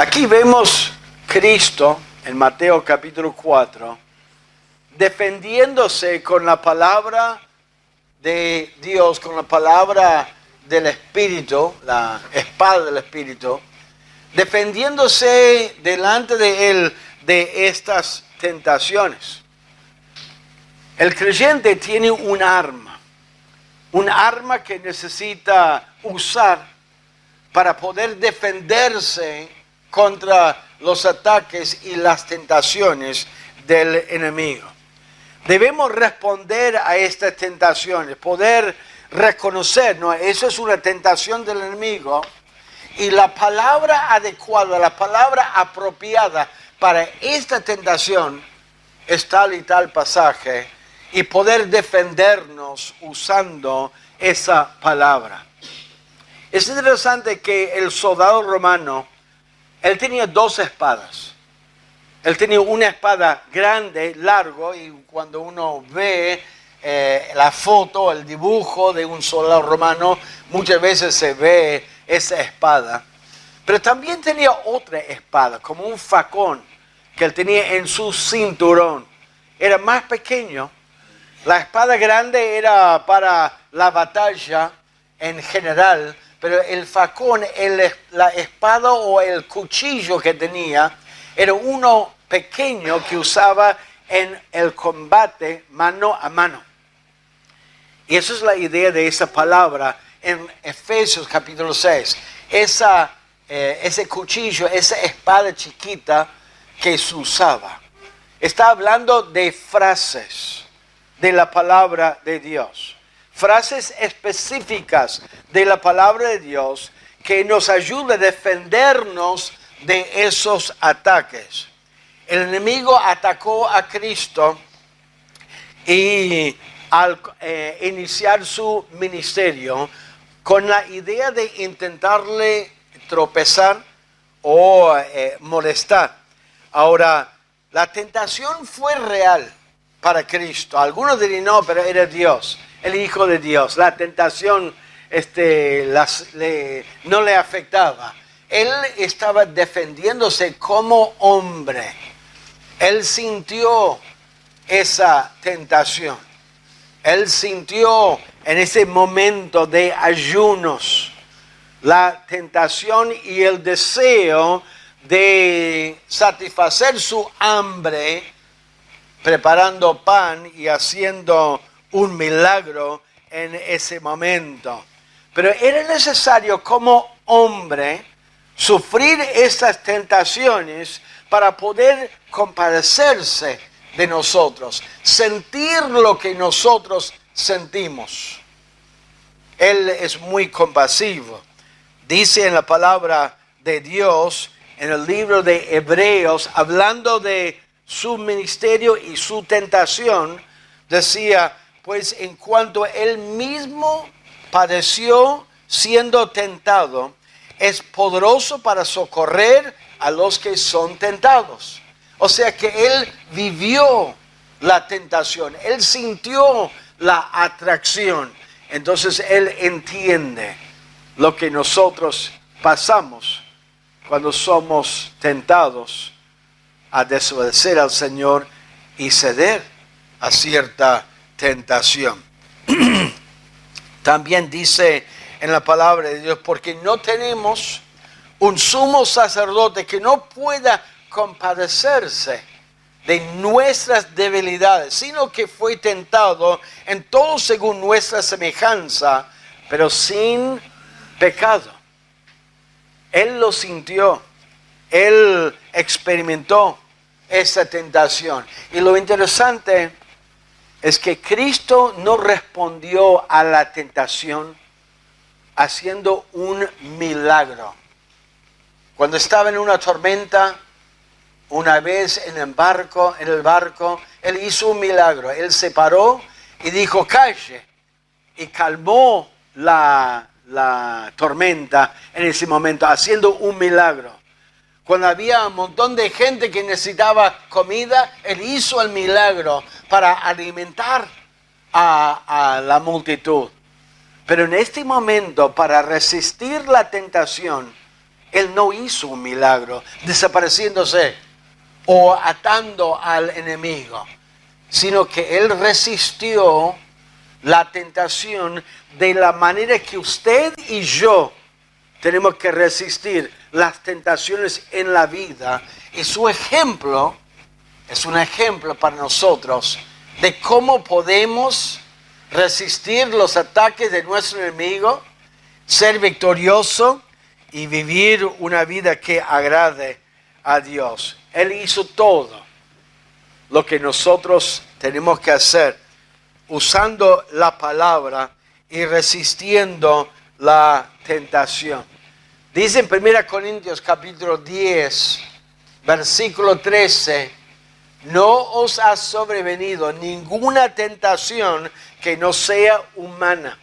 Aquí vemos Cristo en Mateo capítulo 4 defendiéndose con la palabra de Dios, con la palabra del Espíritu, la espada del Espíritu, defendiéndose delante de él de estas tentaciones. El creyente tiene un arma que necesita usar para poder defenderse contra los ataques y las tentaciones del enemigo. Debemos responder a estas tentaciones, poder reconocer, ¿no? Eso es una tentación del enemigo, y la palabra adecuada, la palabra apropiada para esta tentación es tal y tal pasaje, y poder defendernos usando esa palabra. Es interesante que el soldado romano, él tenía dos espadas. Él tenía una espada grande, largo, y cuando uno ve la foto, el dibujo de un soldado romano, muchas veces se ve esa espada. Pero también tenía otra espada, como un facón, que él tenía en su cinturón. Era más pequeño. La espada grande era para la batalla en general, pero el facón, la espada o el cuchillo que tenía, era uno pequeño que usaba en el combate mano a mano. Y esa es la idea de esa palabra en Efesios capítulo 6. Ese cuchillo, esa espada chiquita que se usaba. Está hablando de frases de la palabra de Dios. Frases específicas de la palabra de Dios que nos ayudan a defendernos de esos ataques. El enemigo atacó a Cristo y al iniciar su ministerio con la idea de intentarle tropezar o molestar. Ahora, la tentación fue real para Cristo. Algunos dirían, no, pero era Dios, el Hijo de Dios. La tentación no le afectaba. Él estaba defendiéndose como hombre. Él sintió esa tentación. Él sintió en ese momento de ayunos la tentación y el deseo de satisfacer su hambre, preparando pan y haciendo un milagro en ese momento. Pero era necesario como hombre sufrir estas tentaciones para poder compadecerse de nosotros, sentir lo que nosotros sentimos. Él es muy compasivo. Dice en la palabra de Dios, en el libro de Hebreos, hablando de su ministerio y su tentación, decía, pues en cuanto él mismo padeció siendo tentado, es poderoso para socorrer a los que son tentados. O sea que él vivió la tentación, él sintió la atracción. Entonces él entiende lo que nosotros pasamos cuando somos tentados a desobedecer al Señor y ceder a cierta tentación. También dice en la palabra de Dios, porque no tenemos un sumo sacerdote que no pueda compadecerse de nuestras debilidades, sino que fue tentado en todo según nuestra semejanza, pero sin pecado. Él lo sintió, él experimentó esa tentación. Y lo interesante es que Cristo no respondió a la tentación haciendo un milagro. Cuando estaba en una tormenta, una vez en el barco, él hizo un milagro. Él se paró y dijo, calle, y calmó la tormenta en ese momento, haciendo un milagro. Cuando había un montón de gente que necesitaba comida, él hizo el milagro para alimentar a la multitud. Pero en este momento, para resistir la tentación, Él no hizo un milagro desapareciéndose o atando al enemigo, sino que Él resistió la tentación de la manera que usted y yo tenemos que resistir las tentaciones en la vida. Y su ejemplo es un ejemplo para nosotros de cómo podemos resistir los ataques de nuestro enemigo, ser victorioso y vivir una vida que agrade a Dios. Él hizo todo lo que nosotros tenemos que hacer usando la palabra y resistiendo la tentación. Dice en 1 Corintios capítulo 10, versículo 13, no os ha sobrevenido ninguna tentación que no sea humana,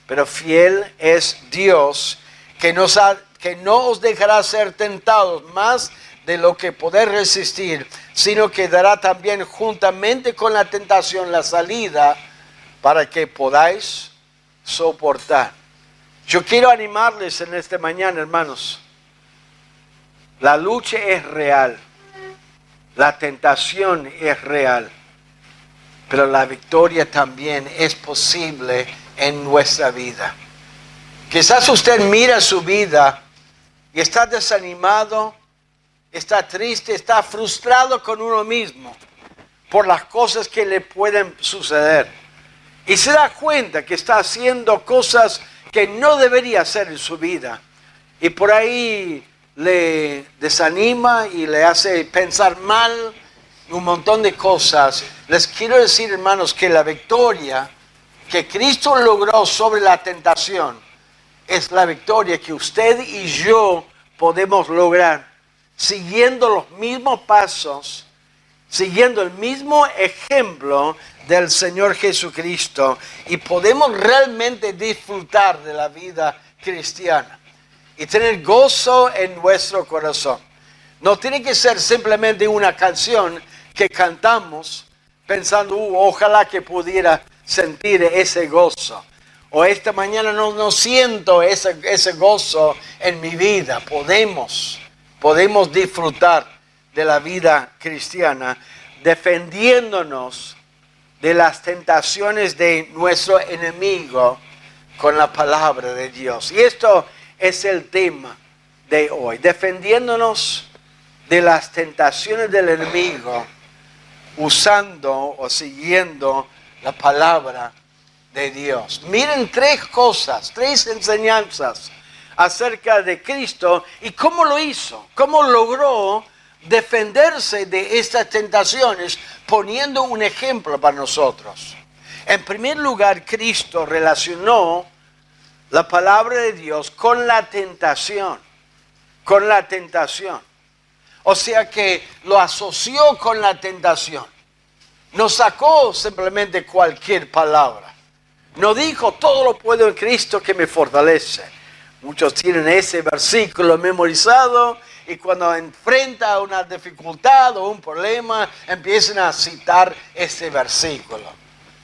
pero fiel es Dios, que no os dejará ser tentados más de lo que poder resistir, sino que dará también juntamente con la tentación la salida para que podáis soportar. Yo quiero animarles en esta mañana, hermanos. La lucha es real, la tentación es real, pero la victoria también es posible en nuestra vida. Quizás usted mira su vida y está desanimado, está triste, está frustrado con uno mismo por las cosas que le pueden suceder. Y se da cuenta que está haciendo cosas que no debería hacer en su vida. Y por ahí le desanima y le hace pensar mal un montón de cosas. Les quiero decir, hermanos, que la victoria que Cristo logró sobre la tentación es la victoria que usted y yo podemos lograr siguiendo los mismos pasos, siguiendo el mismo ejemplo del Señor Jesucristo, y podemos realmente disfrutar de la vida cristiana y tener gozo en nuestro corazón. No tiene que ser simplemente una canción que cantamos pensando, ojalá que pudiera sentir ese gozo. O esta mañana no siento ese gozo en mi vida. Podemos disfrutar de la vida cristiana defendiéndonos de las tentaciones de nuestro enemigo con la palabra de Dios. Y esto es el tema de hoy, defendiéndonos de las tentaciones del enemigo usando o siguiendo la palabra de Dios. Miren tres cosas, tres enseñanzas acerca de Cristo y cómo lo hizo, cómo logró defenderse de estas tentaciones poniendo un ejemplo para nosotros. En primer lugar, Cristo relacionó la palabra de Dios con la tentación, con la tentación. O sea que lo asoció con la tentación. No sacó simplemente cualquier palabra. No dijo, todo lo puedo en Cristo que me fortalece. Muchos tienen ese versículo memorizado y cuando enfrenta una dificultad o un problema, empiezan a citar ese versículo.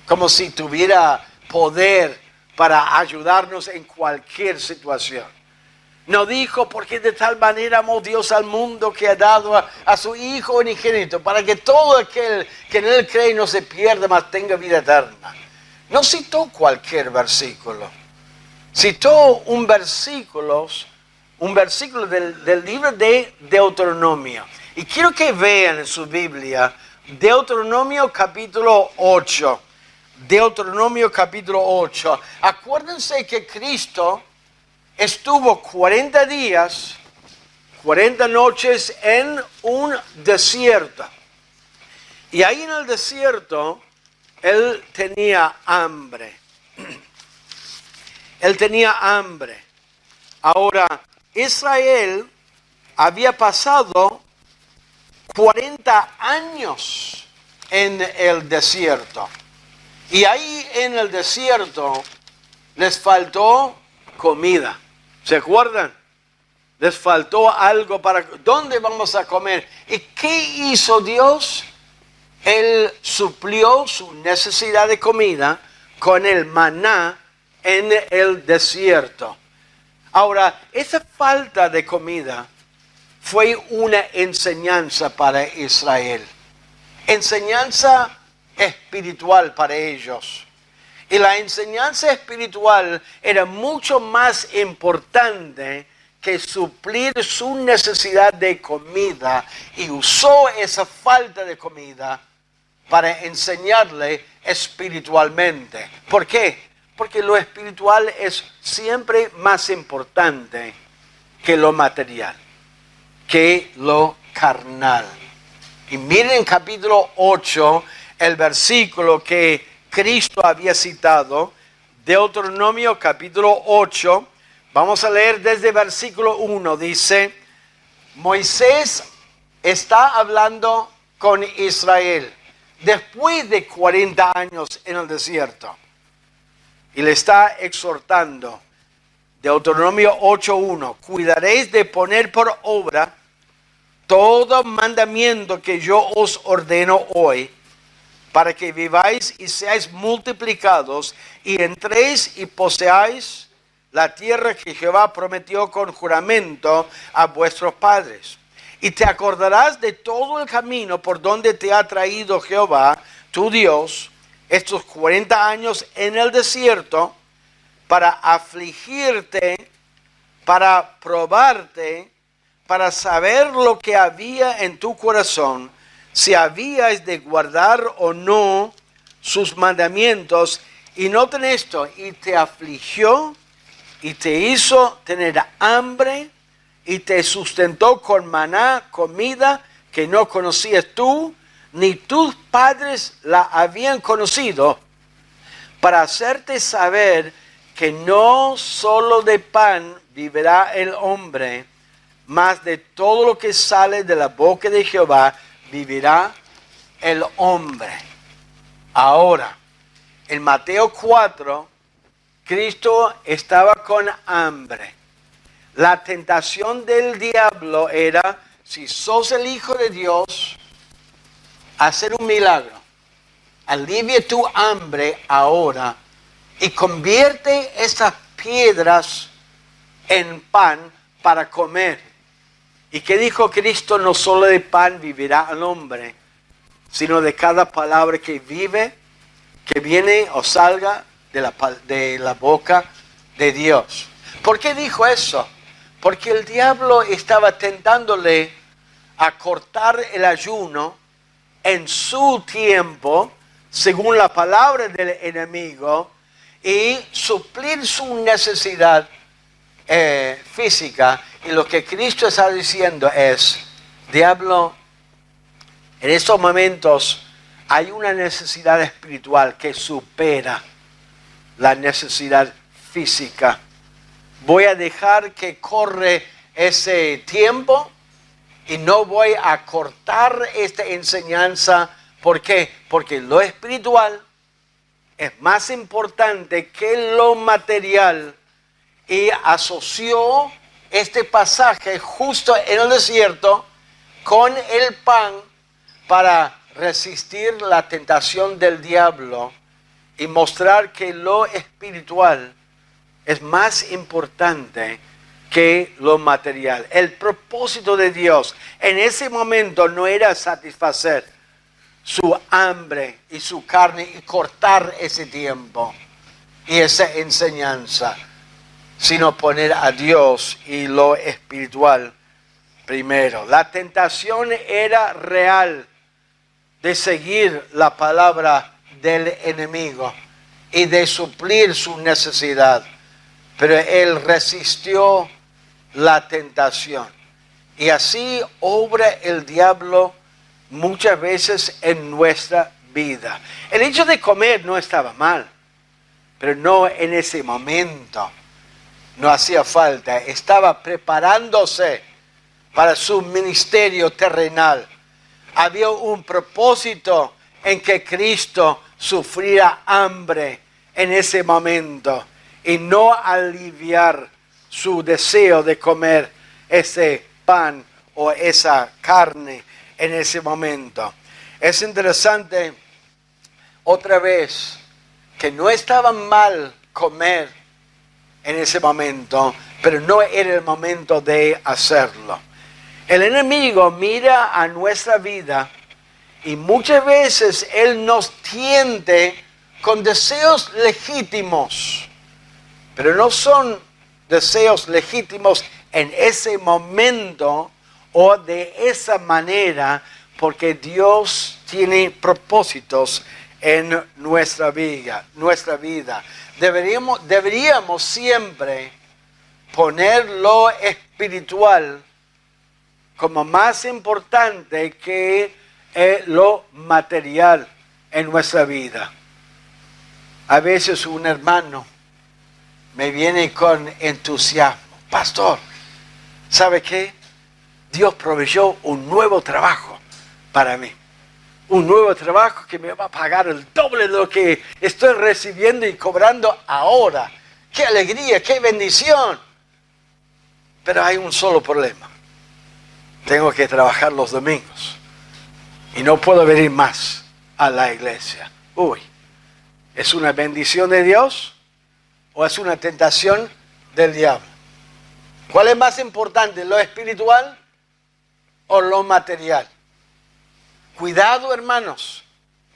Como si tuviera poder para ayudarnos en cualquier situación. No dijo, porque de tal manera amó Dios al mundo que ha dado a su Hijo unigénito, para que todo aquel que en Él cree no se pierda, mas tenga vida eterna. No citó cualquier versículo. Citó un versículo del libro de Deuteronomio. Y quiero que vean en su Biblia Deuteronomio capítulo 8. Deuteronomio capítulo 8. Acuérdense que Cristo estuvo 40 días, 40 noches en un desierto. Y ahí en el desierto, Él tenía hambre. Él tenía hambre. Ahora, Israel había pasado 40 años en el desierto. Y ahí en el desierto les faltó comida. ¿Se acuerdan? Les faltó algo para... ¿Dónde vamos a comer? ¿Y qué hizo Dios? Él suplió su necesidad de comida con el maná en el desierto. Ahora, esa falta de comida fue una enseñanza para Israel. Enseñanza espiritual para ellos. Y la enseñanza espiritual era mucho más importante que suplir su necesidad de comida, y usó esa falta de comida para enseñarle espiritualmente. ¿Por qué? Porque lo espiritual es siempre más importante que lo material, que lo carnal. Y miren capítulo 8, el versículo que Cristo había citado, Deuteronomio capítulo 8, vamos a leer desde versículo 1, dice, Moisés está hablando con Israel después de 40 años en el desierto y le está exhortando. Deuteronomio 8:1, cuidaréis de poner por obra todo mandamiento que yo os ordeno hoy, para que viváis y seáis multiplicados y entréis y poseáis la tierra que Jehová prometió con juramento a vuestros padres. Y te acordarás de todo el camino por donde te ha traído Jehová, tu Dios, estos 40 años en el desierto, para afligirte, para probarte, para saber lo que había en tu corazón, si habías de guardar o no sus mandamientos. Y noten esto, y te afligió, y te hizo tener hambre, y te sustentó con maná, comida que no conocías tú, ni tus padres la habían conocido, para hacerte saber que no solo de pan vivirá el hombre, mas de todo lo que sale de la boca de Jehová vivirá el hombre. Ahora, en Mateo 4, Cristo estaba con hambre. La tentación del diablo era, si sos el Hijo de Dios, hacer un milagro. Alivia tu hambre ahora y convierte esas piedras en pan para comer. ¿Y qué dijo Cristo? No solo de pan vivirá el hombre, sino de cada palabra que vive, que viene o salga de la boca de Dios. ¿Por qué dijo eso? Porque el diablo estaba tentándole a cortar el ayuno en su tiempo, según la palabra del enemigo, y suplir su necesidad física. Y lo que Cristo está diciendo es, diablo, en estos momentos hay una necesidad espiritual que supera la necesidad física. Voy a dejar que corre ese tiempo y no voy a cortar esta enseñanza. ¿Por qué? Porque lo espiritual es más importante que lo material. Y asoció este pasaje justo en el desierto con el pan para resistir la tentación del diablo y mostrar que lo espiritual es más importante que lo material. El propósito de Dios en ese momento no era satisfacer su hambre y su carne y cortar ese tiempo y esa enseñanza, sino poner a Dios y lo espiritual primero. La tentación era real de seguir la palabra del enemigo y de suplir su necesidad, pero él resistió la tentación. Y así obra el diablo muchas veces en nuestra vida. El hecho de comer no estaba mal, pero no en ese momento. No hacía falta, estaba preparándose para su ministerio terrenal. Había un propósito en que Cristo sufría hambre en ese momento y no aliviar su deseo de comer ese pan o esa carne en ese momento. Es interesante otra vez que no estaba mal comer en ese momento, pero no era el momento de hacerlo. El enemigo mira a nuestra vida y muchas veces él nos tiente con deseos legítimos, pero no son deseos legítimos en ese momento o de esa manera, porque Dios tiene propósitos en nuestra vida. Deberíamos siempre poner lo espiritual como más importante que lo material en nuestra vida. A veces un hermano me viene con entusiasmo: pastor, ¿sabe qué? Dios proveyó un nuevo trabajo para mí. Un nuevo trabajo que me va a pagar el doble de lo que estoy recibiendo y cobrando ahora. ¡Qué alegría, qué bendición! Pero hay un solo problema. Tengo que trabajar los domingos y no puedo venir más a la iglesia. Uy, ¿es una bendición de Dios o es una tentación del diablo? ¿Cuál es más importante, lo espiritual o lo material? Cuidado, hermanos.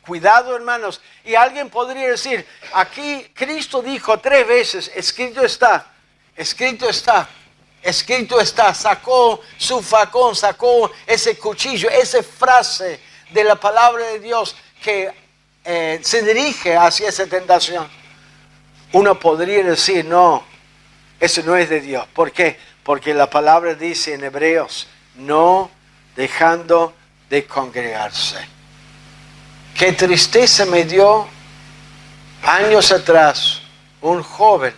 Cuidado, hermanos. Y alguien podría decir, aquí Cristo dijo 3 veces, escrito está, escrito está, escrito está. Sacó su facón, sacó ese cuchillo, esa frase de la palabra de Dios que se dirige hacia esa tentación. Uno podría decir, no, eso no es de Dios. ¿Por qué? Porque la palabra dice en Hebreos, no dejando de congregarse. Qué tristeza me dio años atrás un joven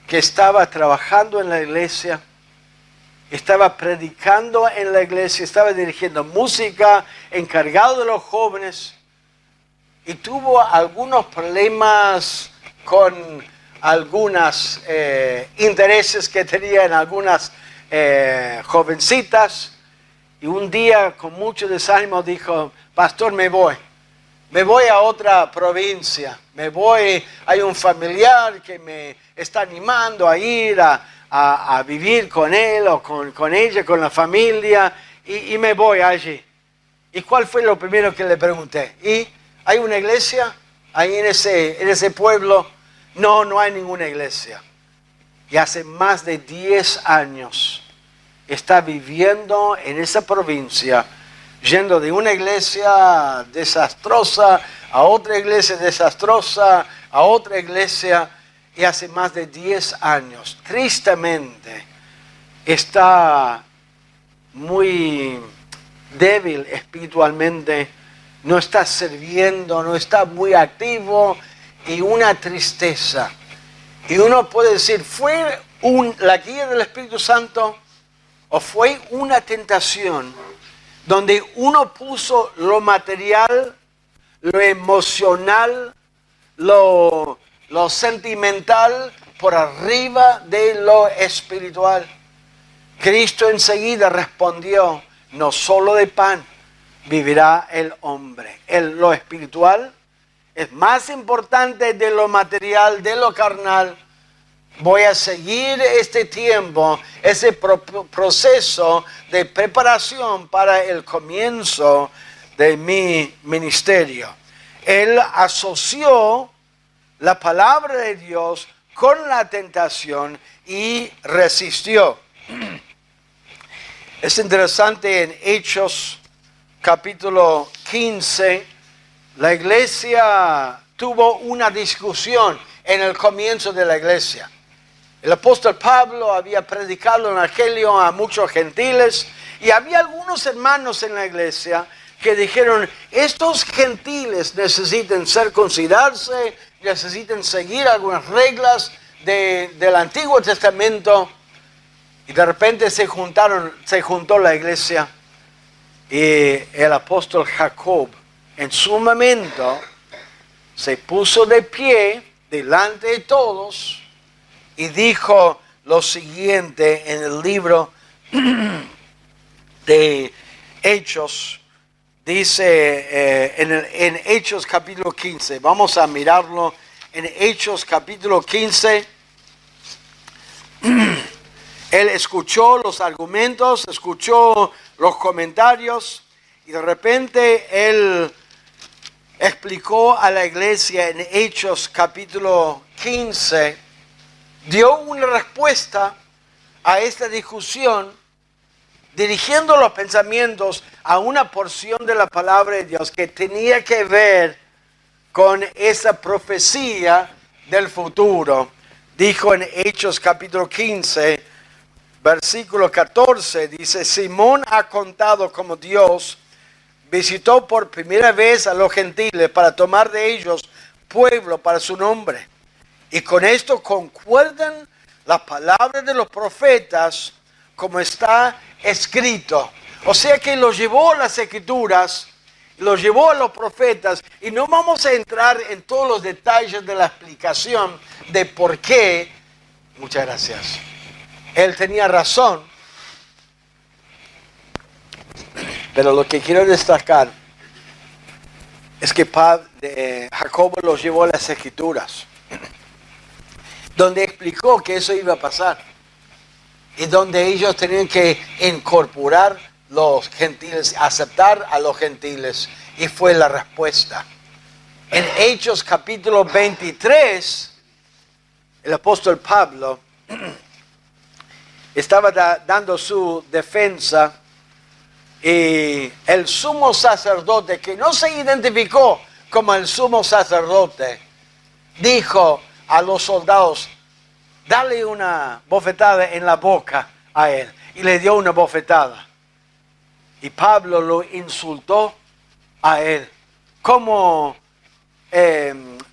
que estaba trabajando en la iglesia, estaba predicando en la iglesia, estaba dirigiendo música, encargado de los jóvenes, y tuvo algunos problemas con algunos intereses que tenía en algunas jovencitas. Y un día con mucho desánimo dijo, pastor, me voy a otra provincia, hay un familiar que me está animando a ir a vivir con él o con ella, con la familia, y me voy allí. ¿Y cuál fue lo primero que le pregunté? ¿Y hay una iglesia ahí en ese pueblo? No, no hay ninguna iglesia. Y hace más de 10 años está viviendo en esa provincia, yendo de una iglesia desastrosa a otra iglesia desastrosa, a otra iglesia, y hace más de 10 años, tristemente, está muy débil espiritualmente, no está sirviendo, no está muy activo, y una tristeza. Y uno puede decir, ¿fue la guía del Espíritu Santo? ¿O fue una tentación donde uno puso lo material, lo emocional, lo sentimental por arriba de lo espiritual? Cristo enseguida respondió, no solo de pan vivirá el hombre. Lo espiritual es más importante de lo material, de lo carnal. Voy a seguir este tiempo, ese proceso de preparación para el comienzo de mi ministerio. Él asoció la palabra de Dios con la tentación y resistió. Es interesante, en Hechos capítulo 15, la iglesia tuvo una discusión en el comienzo de la iglesia. El apóstol Pablo había predicado el evangelio a muchos gentiles y había algunos hermanos en la iglesia que dijeron, estos gentiles necesitan circuncidarse, necesitan seguir algunas reglas del Antiguo Testamento. Y de repente se juntó la iglesia, y el apóstol Jacob en su momento se puso de pie delante de todos y dijo lo siguiente en el libro de Hechos. Dice en Hechos capítulo 15, vamos a mirarlo en Hechos capítulo 15. Él escuchó los argumentos, escuchó los comentarios y de repente él explicó a la iglesia en Hechos capítulo 15, dio una respuesta a esta discusión, dirigiendo los pensamientos a una porción de la palabra de Dios que tenía que ver con esa profecía del futuro. Dijo en Hechos capítulo 15, versículo 14, dice: Simón ha contado cómo Dios visitó por primera vez a los gentiles para tomar de ellos pueblo para su nombre. Y con esto concuerdan las palabras de los profetas como está escrito. O sea que lo llevó a las escrituras, lo llevó a los profetas, y no vamos a entrar en todos los detalles de la explicación de por qué. Muchas gracias. Él tenía razón, pero lo que quiero destacar es que Jacobo los llevó a las escrituras, donde explicó que eso iba a pasar y donde ellos tenían que incorporar los gentiles, aceptar a los gentiles, y fue la respuesta. En Hechos capítulo 23, el apóstol Pablo estaba dando su defensa, y el sumo sacerdote, que no se identificó como el sumo sacerdote, dijo a los soldados: dale una bofetada en la boca a él. Y le dio una bofetada. Y Pablo lo insultó a él. ¿Cómo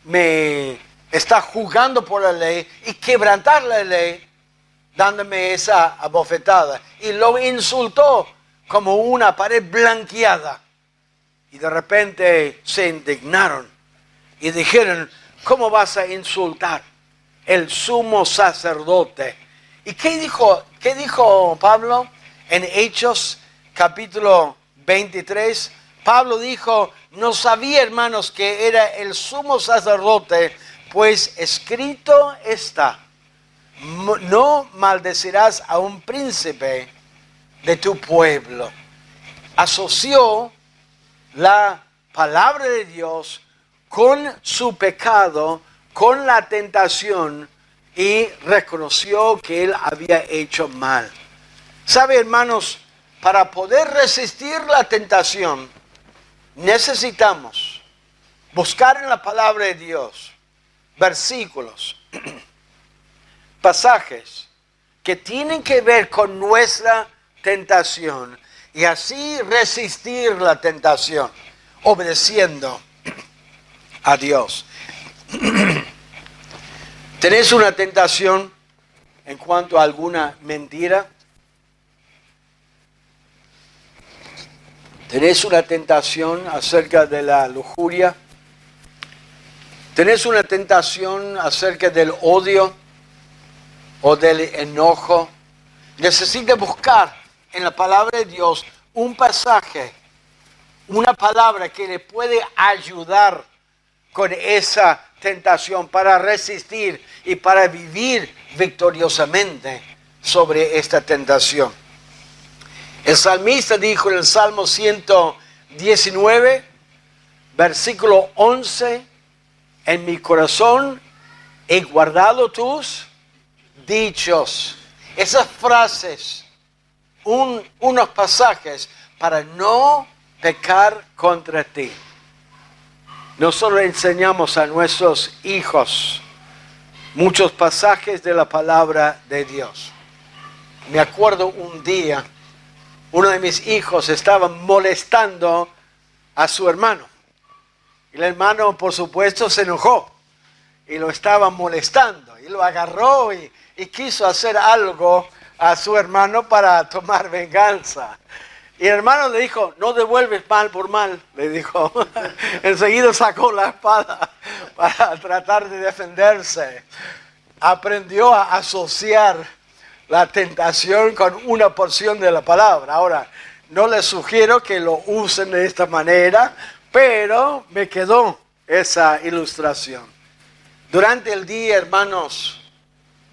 me está juzgando por la ley y quebrantar la ley dándome esa bofetada? Y lo insultó como una pared blanqueada. Y de repente se indignaron y dijeron: ¿cómo vas a insultar el sumo sacerdote? ¿Y qué dijo Pablo en Hechos capítulo 23? Pablo dijo: no sabía, hermanos, que era el sumo sacerdote, pues escrito está: no maldecirás a un príncipe de tu pueblo. Asoció la palabra de Dios con su pecado, con la tentación, y reconoció que él había hecho mal. ¿Sabe, hermanos? Para poder resistir la tentación, necesitamos buscar en la palabra de Dios versículos, pasajes que tienen que ver con nuestra tentación, y así resistir la tentación, obedeciendo a Dios. ¿Tenés una tentación en cuanto a alguna mentira? ¿Tenés una tentación acerca de la lujuria? ¿Tenés una tentación acerca del odio o del enojo? Necesitas buscar en la palabra de Dios un pasaje, una palabra que le puede ayudar con esa tentación para resistir y para vivir victoriosamente sobre esta tentación. El salmista dijo en el Salmo 119, versículo 11: en mi corazón he guardado tus dichos. Esas frases, unos pasajes para no pecar contra ti. Nosotros enseñamos a nuestros hijos muchos pasajes de la palabra de Dios. Me acuerdo un día, uno de mis hijos estaba molestando a su hermano. Y el hermano, por supuesto, se enojó y lo estaba molestando. Y lo agarró y quiso hacer algo a su hermano para tomar venganza. Y el hermano le dijo: no devuelves mal por mal, le dijo. Enseguida sacó la espada para tratar de defenderse. Aprendió a asociar la tentación con una porción de la palabra. Ahora, no les sugiero que lo usen de esta manera, pero me quedó esa ilustración. Durante el día, hermanos,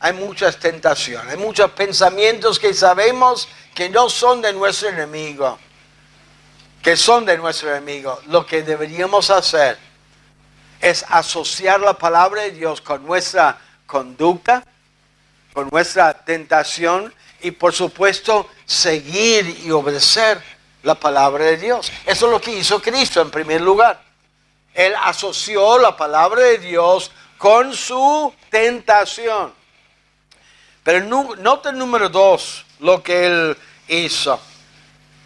hay muchas tentaciones, hay muchos pensamientos que sabemos que no son de nuestro enemigo, que son de nuestro enemigo. Lo que deberíamos hacer es asociar la palabra de Dios con nuestra conducta, con nuestra tentación y por supuesto seguir y obedecer la palabra de Dios. Eso es lo que hizo Cristo en primer lugar. Él asoció la palabra de Dios con su tentación. Pero nota el número 2, lo que él hizo.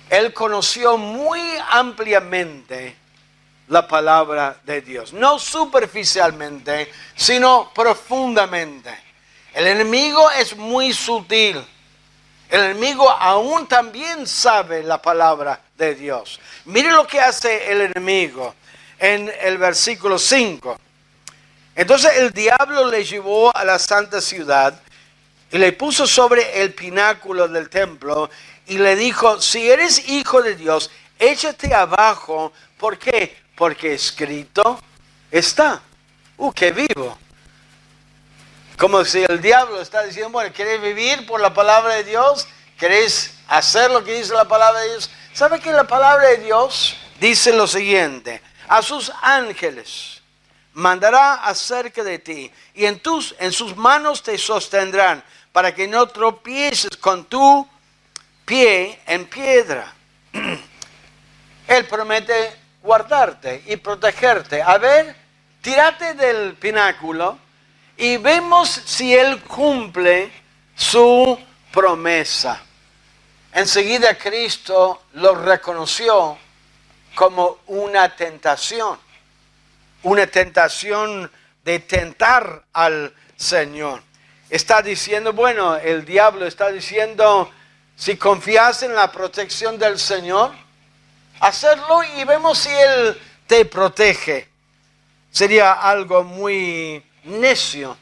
Él conoció muy ampliamente la palabra de Dios. No superficialmente, sino profundamente. El enemigo es muy sutil. El enemigo aún también sabe la palabra de Dios. Mire lo que hace el enemigo en el versículo 5. Entonces el diablo le llevó a la santa ciudad y le puso sobre el pináculo del templo y le dijo: si eres hijo de Dios, échate abajo. ¿Por qué? Porque escrito está. ¡Qué vivo! Como si el diablo está diciendo: bueno, ¿querés vivir por la palabra de Dios? ¿Querés hacer lo que dice la palabra de Dios? ¿Sabe que la palabra de Dios dice lo siguiente? A sus ángeles mandará acerca de ti, y en sus manos te sostendrán, para que no tropieces con tu pie en piedra. Él promete guardarte y protegerte. A ver, tírate del pináculo y vemos si Él cumple su promesa. Enseguida Cristo lo reconoció como una tentación de tentar al Señor. Está diciendo, bueno, el diablo está diciendo, si confías en la protección del Señor, hacerlo y vemos si Él te protege. Sería algo muy necio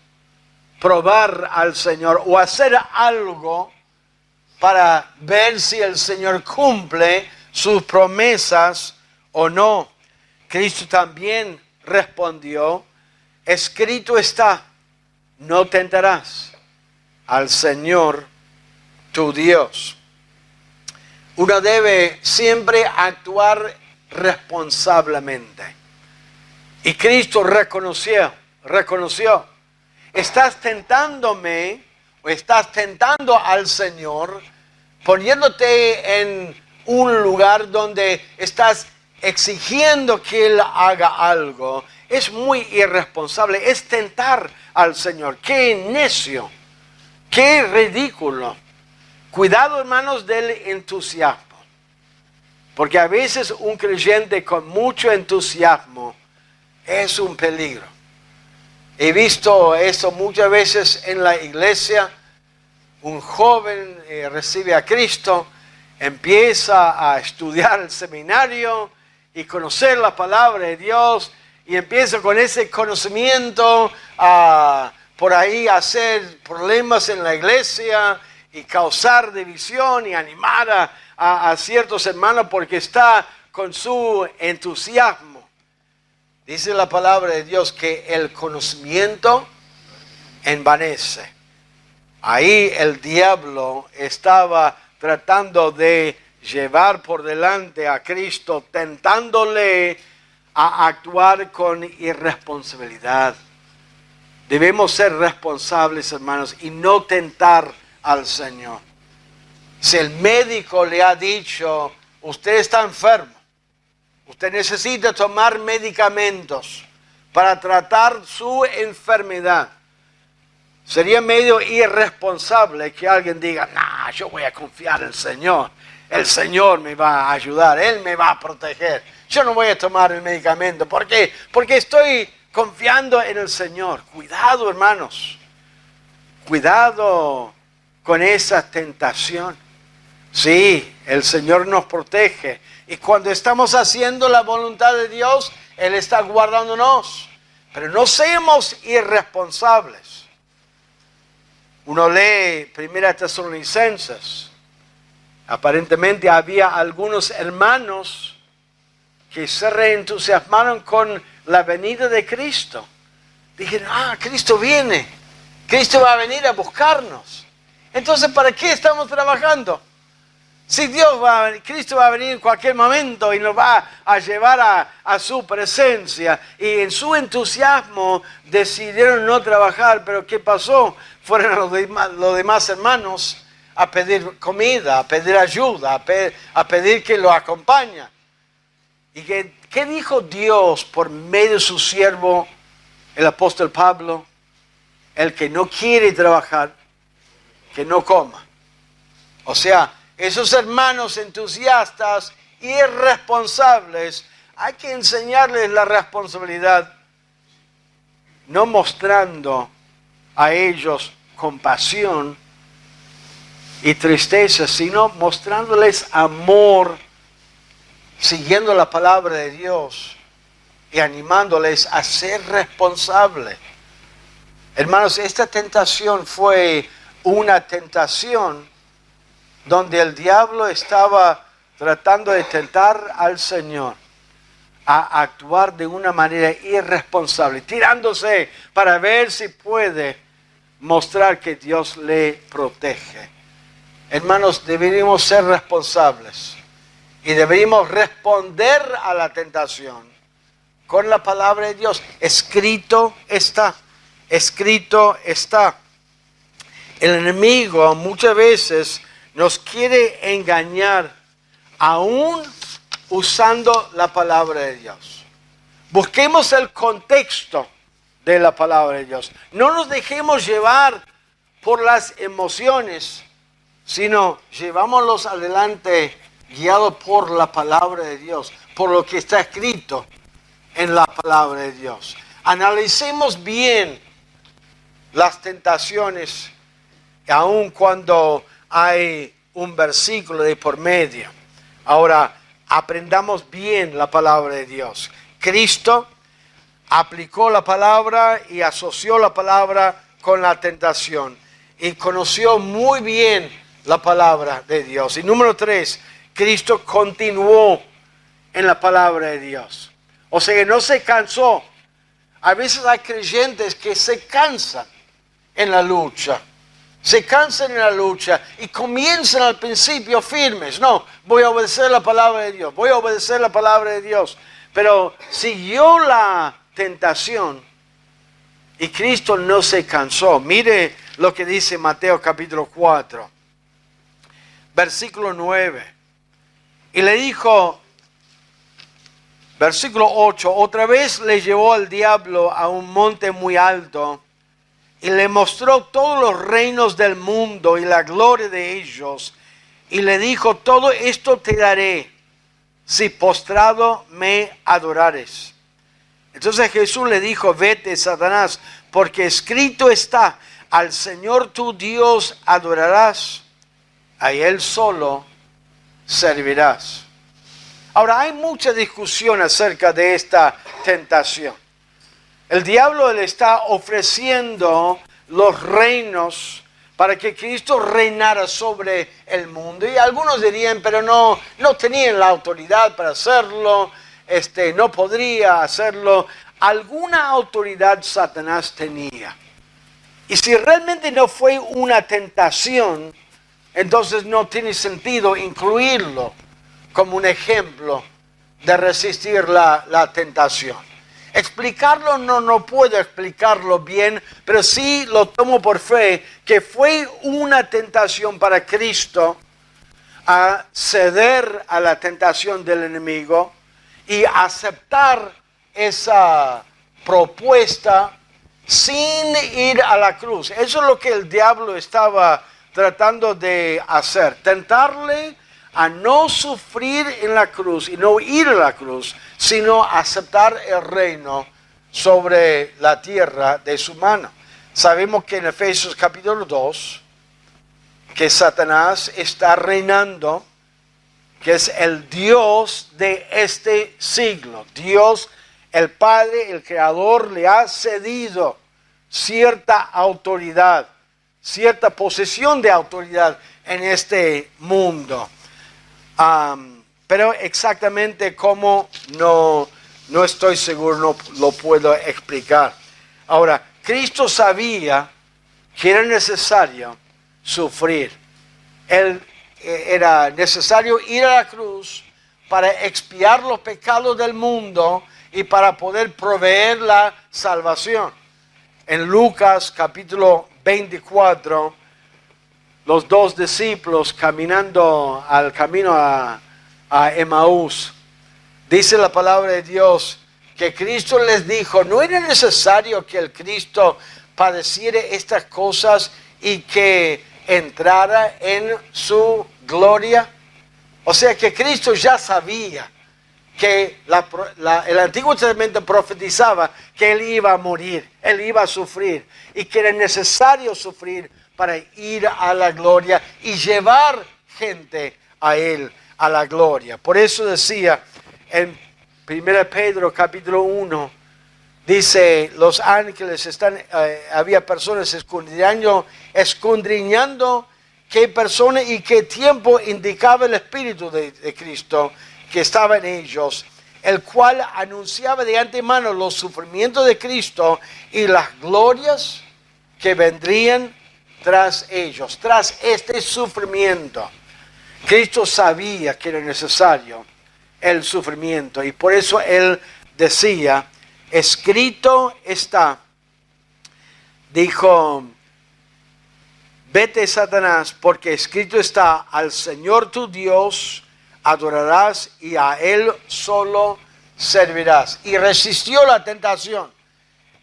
probar al Señor o hacer algo para ver si el Señor cumple sus promesas o no. Cristo también respondió: escrito está, no tentarás al Señor tu Dios. Uno debe siempre actuar responsablemente. Y Cristo reconoció, estás tentándome o estás tentando al Señor, poniéndote en un lugar donde estás exigiendo que Él haga algo. Es muy irresponsable, es tentar al Señor. ¡Qué necio! ¡Qué ridículo! Cuidado, hermanos, del entusiasmo. Porque a veces un creyente con mucho entusiasmo es un peligro. He visto eso muchas veces en la iglesia. Un joven recibe a Cristo, empieza a estudiar el seminario y conocer la palabra de Dios, y empieza con ese conocimiento a por ahí hacer problemas en la iglesia y causar división y animar a ciertos hermanos porque está con su entusiasmo. Dice la palabra de Dios que el conocimiento envanece. Ahí el diablo estaba tratando de llevar por delante a Cristo, tentándole a actuar con irresponsabilidad. Debemos ser responsables, hermanos, y no tentar al Señor. Si el médico le ha dicho, usted está enfermo, usted necesita tomar medicamentos para tratar su enfermedad, sería medio irresponsable que alguien diga, no, yo voy a confiar en el Señor me va a ayudar, Él me va a proteger, yo no voy a tomar el medicamento. ¿Por qué? Porque estoy confiando en el Señor. Cuidado, hermanos, cuidado con esa tentación. Sí, el Señor nos protege, y cuando estamos haciendo la voluntad de Dios, Él está guardándonos, pero no seamos irresponsables. Uno lee 1 Tesalonicenses. Aparentemente había algunos hermanos que se reentusiasmaron con la venida de Cristo. Dijeron, Cristo viene. Cristo va a venir a buscarnos. Entonces, ¿para qué estamos trabajando? Si Cristo va a venir en cualquier momento y nos va a llevar a su presencia. Y en su entusiasmo decidieron no trabajar. Pero ¿qué pasó? Fueron los demás hermanos a pedir comida, a pedir ayuda, a pedir que lo acompañe. ¿Y qué dijo Dios por medio de su siervo, el apóstol Pablo? El que no quiere trabajar, que no coma. O sea, esos hermanos entusiastas, irresponsables, hay que enseñarles la responsabilidad, no mostrando a ellos compasión y tristeza, sino mostrándoles amor, siguiendo la palabra de Dios y animándoles a ser responsables. Hermanos, esta tentación fue una tentación donde el diablo estaba tratando de tentar al Señor a actuar de una manera irresponsable, tirándose para ver si puede mostrar que Dios le protege. Hermanos, deberíamos ser responsables y deberíamos responder a la tentación con la palabra de Dios. Escrito está. Escrito está. El enemigo muchas veces nos quiere engañar aún usando la palabra de Dios. Busquemos el contexto de la palabra de Dios. No nos dejemos llevar por las emociones, sino llevámoslos adelante guiados por la palabra de Dios, por lo que está escrito en la palabra de Dios. Analicemos bien las tentaciones, aun cuando hay un versículo de por medio. Ahora, aprendamos bien la palabra de Dios. Cristo aplicó la palabra y asoció la palabra con la tentación. Y conoció muy bien la palabra de Dios. Y número 3, Cristo continuó en la palabra de Dios. O sea que no se cansó. A veces hay creyentes que se cansan en la lucha. Se cansan en la lucha y comienzan al principio firmes. No, voy a obedecer la palabra de Dios. Voy a obedecer la palabra de Dios. Pero siguió la tentación y Cristo no se cansó. Mire lo que dice Mateo capítulo 4, versículo 9. Y le dijo, versículo 8, otra vez le llevó al diablo a un monte muy alto y le mostró todos los reinos del mundo y la gloria de ellos. Y le dijo, todo esto te daré si postrado me adorares. Entonces Jesús le dijo, vete, Satanás, porque escrito está, al Señor tu Dios adorarás, a Él solo servirás. Ahora, hay mucha discusión acerca de esta tentación. El diablo le está ofreciendo los reinos para que Cristo reinara sobre el mundo. Y algunos dirían, pero no tenían la autoridad para hacerlo, no podría hacerlo. Alguna autoridad Satanás tenía. Y si realmente no fue una tentación, entonces no tiene sentido incluirlo como un ejemplo de resistir la tentación. Explicarlo no puedo explicarlo bien, pero sí lo tomo por fe que fue una tentación para Cristo a ceder a la tentación del enemigo y aceptar esa propuesta sin ir a la cruz. Eso es lo que el diablo estaba tratando de hacer, tentarle a no sufrir en la cruz y no ir a la cruz, sino aceptar el reino sobre la tierra de su mano. Sabemos que en Efesios capítulo 2, que Satanás está reinando, que es el Dios de este siglo. Dios, el Padre, el Creador, le ha cedido cierta autoridad, cierta posesión de autoridad en este mundo. Pero exactamente cómo no estoy seguro, no lo puedo explicar. Ahora, Cristo sabía que era necesario sufrir. Era necesario ir a la cruz para expiar los pecados del mundo y para poder proveer la salvación. En Lucas capítulo 24, los dos discípulos caminando al camino a Emaús, dice la palabra de Dios que Cristo les dijo, ¿no era necesario que el Cristo padeciera estas cosas y que entrara en su gloria? O sea que Cristo ya sabía que el Antiguo Testamento profetizaba que Él iba a morir, Él iba a sufrir y que era necesario sufrir para ir a la gloria y llevar gente a Él, a la gloria. Por eso decía en 1 Pedro capítulo 1, dice, los ángeles había personas escudriñando qué persona y qué tiempo indicaba el Espíritu de Cristo que estaba en ellos, el cual anunciaba de antemano los sufrimientos de Cristo y las glorias que vendrían tras ellos, tras este sufrimiento. Cristo sabía que era necesario el sufrimiento y por eso Él decía, escrito está, dijo, vete Satanás, porque escrito está, al Señor tu Dios adorarás y a Él solo servirás. Y resistió la tentación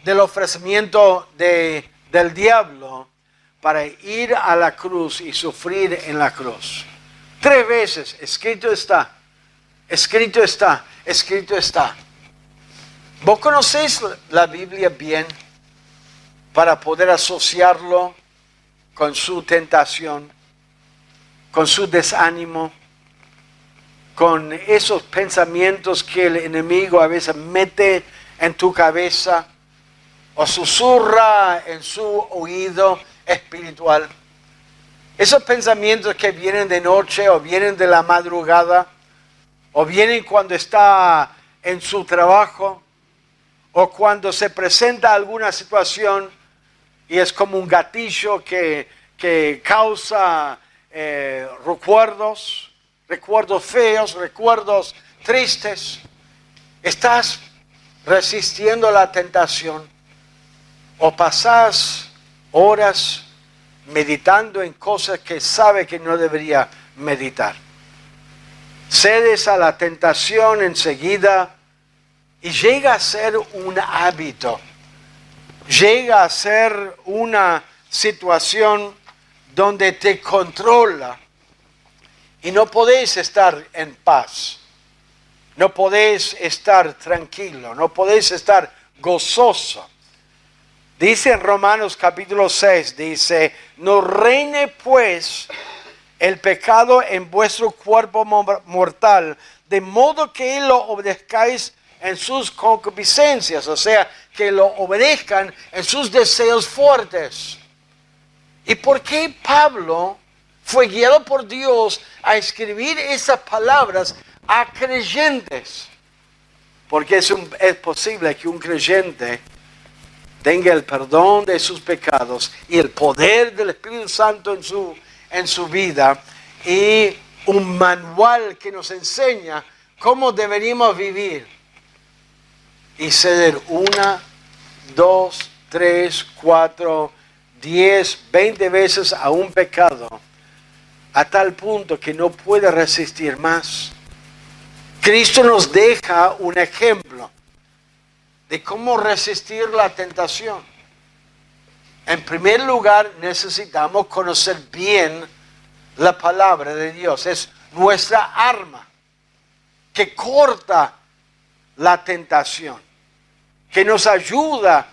del ofrecimiento del diablo para ir a la cruz y sufrir en la cruz. 3 veces, escrito está, escrito está, escrito está. ¿Vos conocéis la Biblia bien para poder asociarlo con su tentación, con su desánimo, con esos pensamientos que el enemigo a veces mete en tu cabeza o susurra en su oído espiritual? Esos pensamientos que vienen de noche o vienen de la madrugada o vienen cuando está en su trabajo o cuando se presenta alguna situación y es como un gatillo que causa recuerdos feos, recuerdos tristes. Estás resistiendo la tentación o pasás horas meditando en cosas que sabe que no debería meditar. Cedes a la tentación enseguida y llega a ser un hábito, llega a ser una situación donde te controla y no podés estar en paz, no podés estar tranquilo, no podés estar gozoso. Dice en Romanos capítulo 6, dice, no reine pues el pecado en vuestro cuerpo mortal, de modo que lo obedezcáis en sus concupiscencias, o sea, que lo obedezcan en sus deseos fuertes. ¿Y por qué Pablo fue guiado por Dios a escribir esas palabras a creyentes? Porque es posible que un creyente tenga el perdón de sus pecados y el poder del Espíritu Santo en su vida y un manual que nos enseña cómo deberíamos vivir y ceder 1, 2, 3, 4, 10, 20 veces a un pecado a tal punto que no puede resistir más. Cristo nos deja un ejemplo de cómo resistir la tentación. En primer lugar, necesitamos conocer bien la palabra de Dios. Es nuestra arma que corta la tentación, que nos ayuda a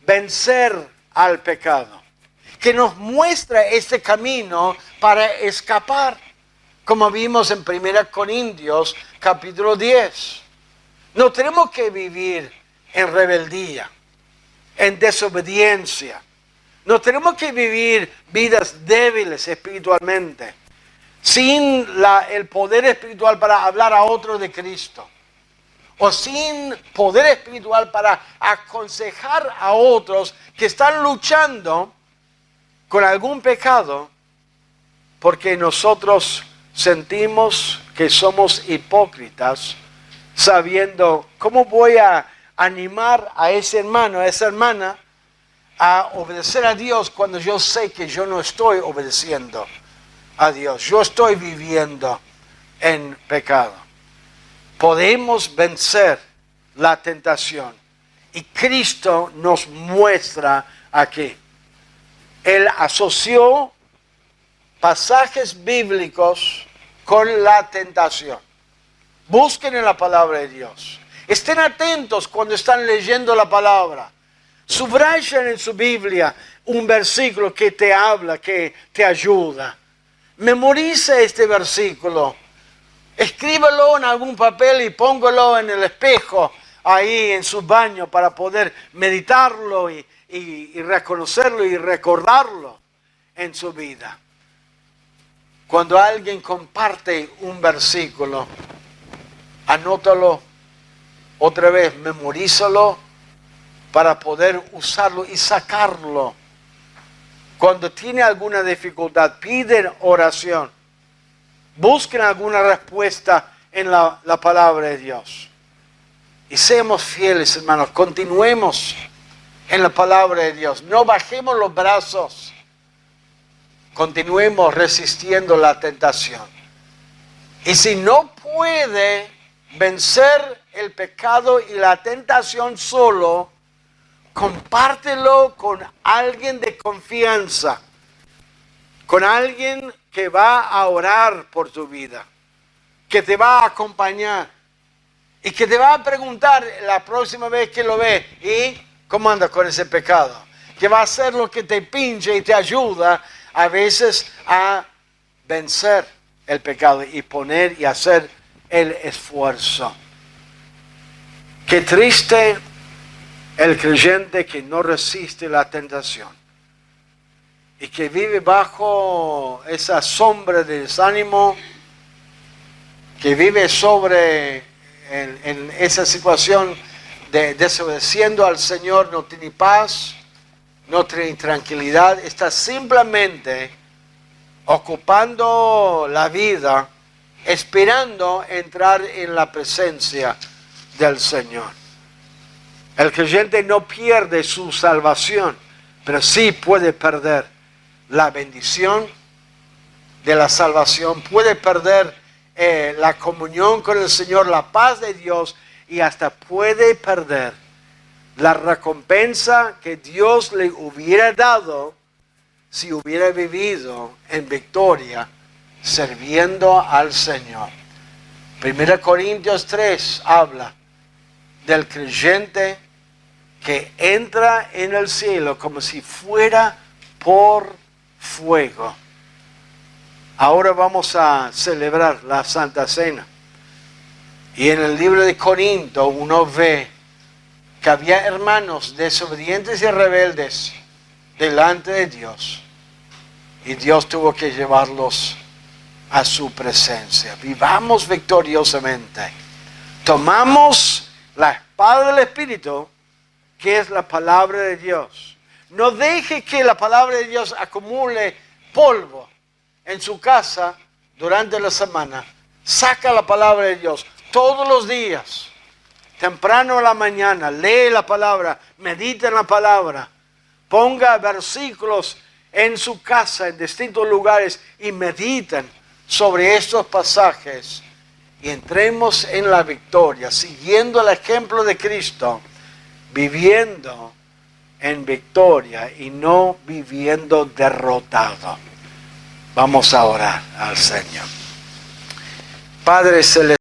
vencer al pecado, que nos muestra este camino para escapar, como vimos en 1 Corintios capítulo 10. No tenemos que vivir en rebeldía, en desobediencia. No tenemos que vivir vidas débiles espiritualmente, sin el poder espiritual para hablar a otros de Cristo, o sin poder espiritual para aconsejar a otros que están luchando con algún pecado, porque nosotros sentimos que somos hipócritas, sabiendo cómo voy a animar a ese hermano, a esa hermana, a obedecer a Dios cuando yo sé que yo no estoy obedeciendo a Dios. Yo estoy viviendo en pecado. Podemos vencer la tentación. Y Cristo nos muestra aquí. Él asoció pasajes bíblicos con la tentación. Busquen en la palabra de Dios. Estén atentos cuando están leyendo la palabra. Subrayen en su Biblia un versículo que te habla, que te ayuda. Memorice este versículo. Escríbelo en algún papel y póngalo en el espejo, ahí en su baño, para poder meditarlo y reconocerlo y recordarlo en su vida. Cuando alguien comparte un versículo, anótalo otra vez, memorízalo para poder usarlo y sacarlo. Cuando tiene alguna dificultad, piden oración. Busquen alguna respuesta en la palabra de Dios. Y seamos fieles, hermanos. Continuemos en la palabra de Dios. No bajemos los brazos. Continuemos resistiendo la tentación. Y si no puede vencer el pecado y la tentación solo, compártelo con alguien de confianza, con alguien que va a orar por tu vida, que te va a acompañar y que te va a preguntar la próxima vez que lo ve, ¿y cómo andas con ese pecado? Que va a hacer lo que te pinche y te ayuda a veces a vencer el pecado y poner y hacer el esfuerzo. Qué triste el creyente que no resiste la tentación y que vive bajo esa sombra de desánimo, que vive en esa situación de desobedeciendo al Señor, no tiene paz, no tiene tranquilidad, está simplemente ocupando la vida, esperando entrar en la presencia del Señor. El creyente no pierde su salvación, pero sí puede perder la bendición de la salvación, puede perder la comunión con el Señor, la paz de Dios, y hasta puede perder la recompensa que Dios le hubiera dado si hubiera vivido en victoria sirviendo al Señor. 1 Corintios 3 habla del creyente que entra en el cielo como si fuera por fuego. Ahora vamos a celebrar la Santa Cena. Y en el libro de Corinto uno ve que había hermanos desobedientes y rebeldes delante de Dios. Y Dios tuvo que llevarlos a su presencia. Vivamos victoriosamente. Tomamos la espada del Espíritu, que es la palabra de Dios. No deje que la palabra de Dios acumule polvo en su casa durante la semana. Saca la palabra de Dios todos los días. Temprano a la mañana, lee la palabra, medita en la palabra. Ponga versículos en su casa, en distintos lugares, y mediten sobre estos pasajes. Y entremos en la victoria, siguiendo el ejemplo de Cristo, viviendo en victoria y no viviendo derrotado. Vamos a orar al Señor. Padre Celestial.